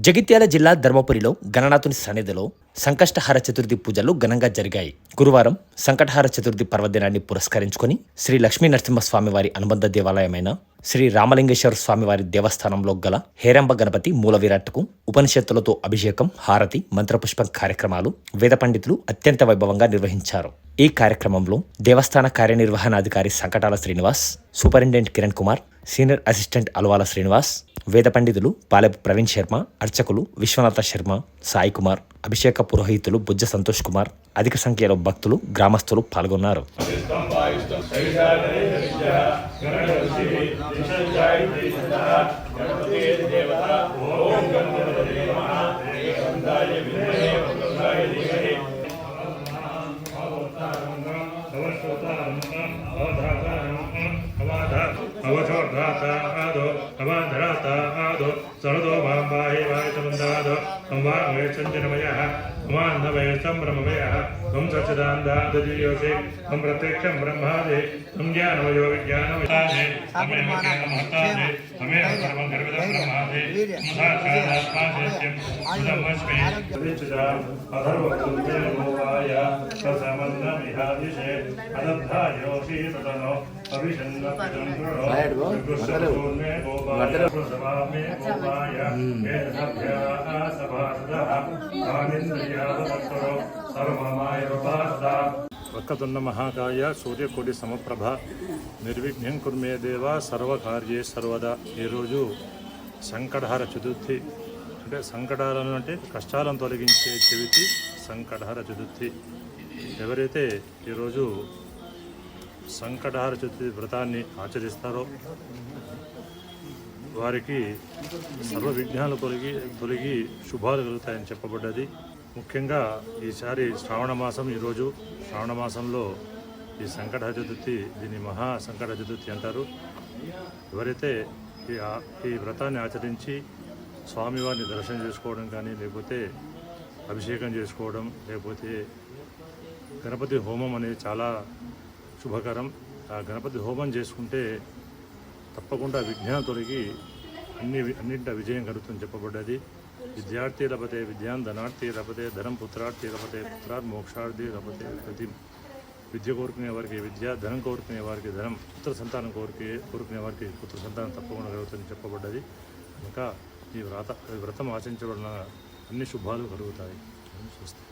జగిత్యాల జిల్లా ధర్మపురిలో గణనాథుని సన్నిధిలో సంకష్టహార చతుర్థి పూజలు ఘనంగా జరిగాయి. గురువారం సంకటహార చతుర్థి పర్వదినాన్ని పురస్కరించుకొని శ్రీ లక్ష్మీ నరసింహస్వామి వారి అనుబంధ దేవాలయమైన శ్రీ రామలింగేశ్వర స్వామివారి దేవస్థానంలో గల హేరంబ గణపతి మూల విరాట్కు ఉపనిషత్తులతో అభిషేకం, హారతి, మంత్రపుష్పం కార్యక్రమాలు వేద పండితులు అత్యంత వైభవంగా నిర్వహించారు. ఈ కార్యక్రమంలో దేవస్థాన కార్యనిర్వహణాధికారి Sankatala Srinivas, superintendent Kiran Kumar, senior assistant Aluvala Srinivas, వేద పండితులు పాలెపు ప్రవీణ్ శర్మ, అర్చకులు విశ్వనాథ శర్మ, సాయి కుమార్, అభిషేక పురోహితులు బుజ్జ సంతోష్ కుమార్, అధిక సంఖ్యలో భక్తులు, గ్రామస్తులు పాల్గొన్నారు. సరదో బాంబాహి వాయుచమందాదో సంవాంగే సంజనమయః అమాన్నవయ సంభ్రమమయ తం సచ్చిదానందాదీయోసి తం ప్రత్యక్షం బ్రహ్మాది తం జ్ఞానమయో విజ్ఞానమయాది తమే మహతాది తమే సర్వం గర్విదం బ్రహ్మాది సాక్షాదాత్మాదేత్యం సుధమస్మి విచిదా అధర్వకుల్పే భోవాయ ససమన్నమిహాదిశే అనద్ధాయోషి సదనో అభిషన్నపితం గురో గురుసూర్మే భోవాయ సమామే భోవాయ వేదభ్యా సభాసదః ఆనింద్రియావతరో సర్వమాయ రూపాసదా వక్రతుండ మహాకాయ సూర్యకోటి సమప్రభ నిర్విఘ్నం కుర్మే దేవ సర్వకార్యే సర్వదా. ఈరోజు సంకటహార చతుర్థి, అంటే సంకటాలను అంటే కష్టాలను తొలగించే చవితి సంకటహార చతుర్థి. ఎవరైతే ఈరోజు సంకటహార చతుర్థి వ్రతాన్ని ఆచరిస్తారో వారికి సర్వ విఘ్నాలు తొలగి శుభాలు కలుగుతాయని చెప్పబడ్డది. ముఖ్యంగా ఈసారి శ్రావణ మాసం, ఈరోజు శ్రావణ మాసంలో ఈ సంకటహార చతుర్థి, దీన్ని మహా సంకట చతుర్థి అంటారు. ఎవరైతే ఈ వ్రతాన్ని ఆచరించి స్వామివారిని దర్శనం చేసుకోవడం కానీ, లేకపోతే అభిషేకం చేసుకోవడం, లేకపోతే గణపతి హోమం అనేది చాలా శుభకరం. ఆ గణపతి హోమం చేసుకుంటే తప్పకుండా విఘ్నాలు తొలగి అన్నింటి విజయం కలుగుతుందని చెప్పబడ్డది. విద్యార్థి లభతే విద్యాన్, ధనార్థి లభతే ధనం, పుత్రార్థి లభతే పుత్రాత్, మోక్షార్థి లభతే ప్రతి. విద్య కోరుకునే వారికి విద్య, ధనం కోరుకునే వారికి ధనం, పుత్ర సంతానం కోరుకునే వారికి పుత్ర సంతానం తప్పకుండా కలుగుతుందని చెప్పబడ్డది. ఇంకా ఈ వ్రతం ఆచరించబడిన అన్ని శుభాలు కలుగుతాయి. చూస్తాం.